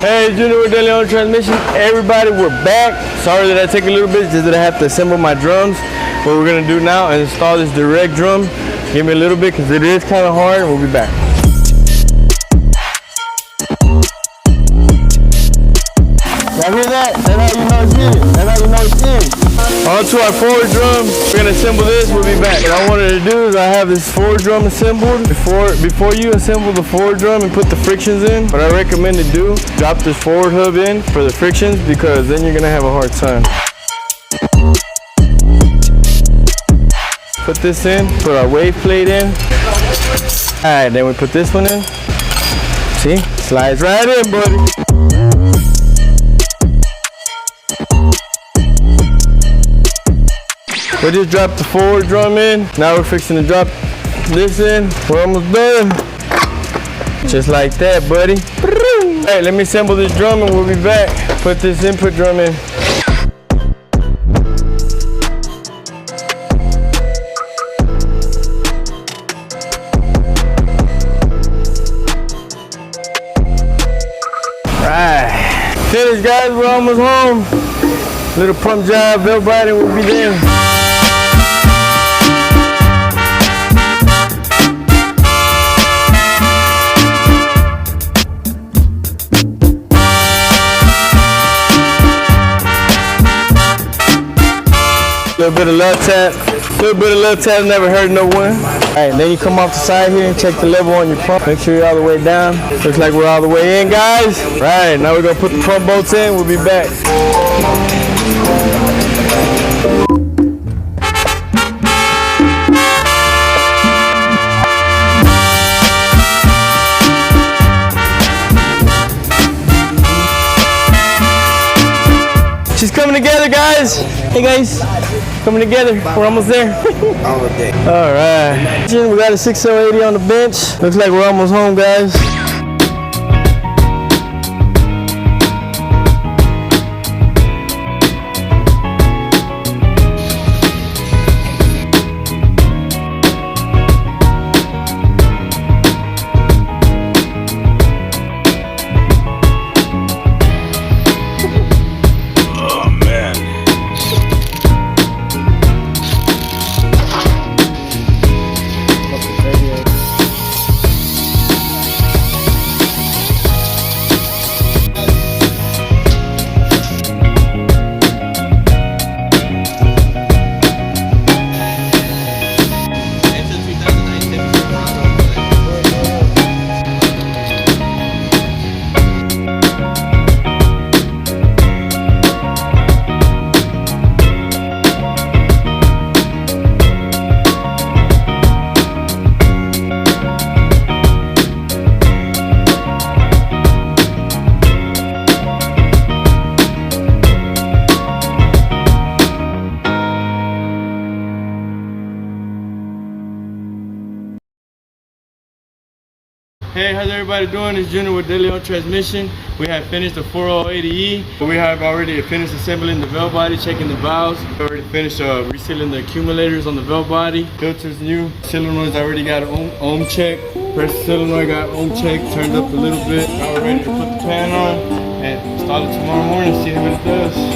Hey, Junior with DLT transmission. Everybody, we're back. Sorry that I take a little bit, just that I have to assemble my drums. What we're gonna do now is install this direct drum. Give me a little bit because it is kind of hard, and we'll be back. Y'all hear that? That's how you know it's in. That's how you know it's in. On to our forward drum. We're gonna assemble this, we'll be back. What I wanted to do is I have this forward drum assembled. Before you assemble the forward drum and put the frictions in, what I recommend to do, drop this forward hub in for the frictions because then you're gonna have a hard time. Put this in, put our wave plate in. Alright, then we put this one in. See? Slides right in, buddy. We just dropped the forward drum in. Now we're fixing to drop this in. We're almost done. Just like that, buddy. Alright, let me assemble this drum and we'll be back. Put this input drum in. Right. Finished, guys. We're almost home. Little pump job, belt body, we'll be there. Little bit of love tap, never hurt no one. Alright, then you come off the side here and check the level on your pump. Make sure you're all the way down. Looks like we're all the way in, guys. Right, now we're gonna put the pump bolts in, we'll be back. She's coming together, guys. Hey guys, coming together. We're almost there. All right. We got a 6080 on the bench. Looks like we're almost home, guys. Hey, how's everybody doing? It's Junior with DLT transmission. We have finished the 4080E. We have already finished assembling the valve body, checking the valves. We already finished resealing the accumulators on the valve body. Filters new. Solenoid's already got an ohm check. Pressure solenoid got ohm check, turned up a little bit. Now we're ready to put the pan on and install it tomorrow morning, see what it does.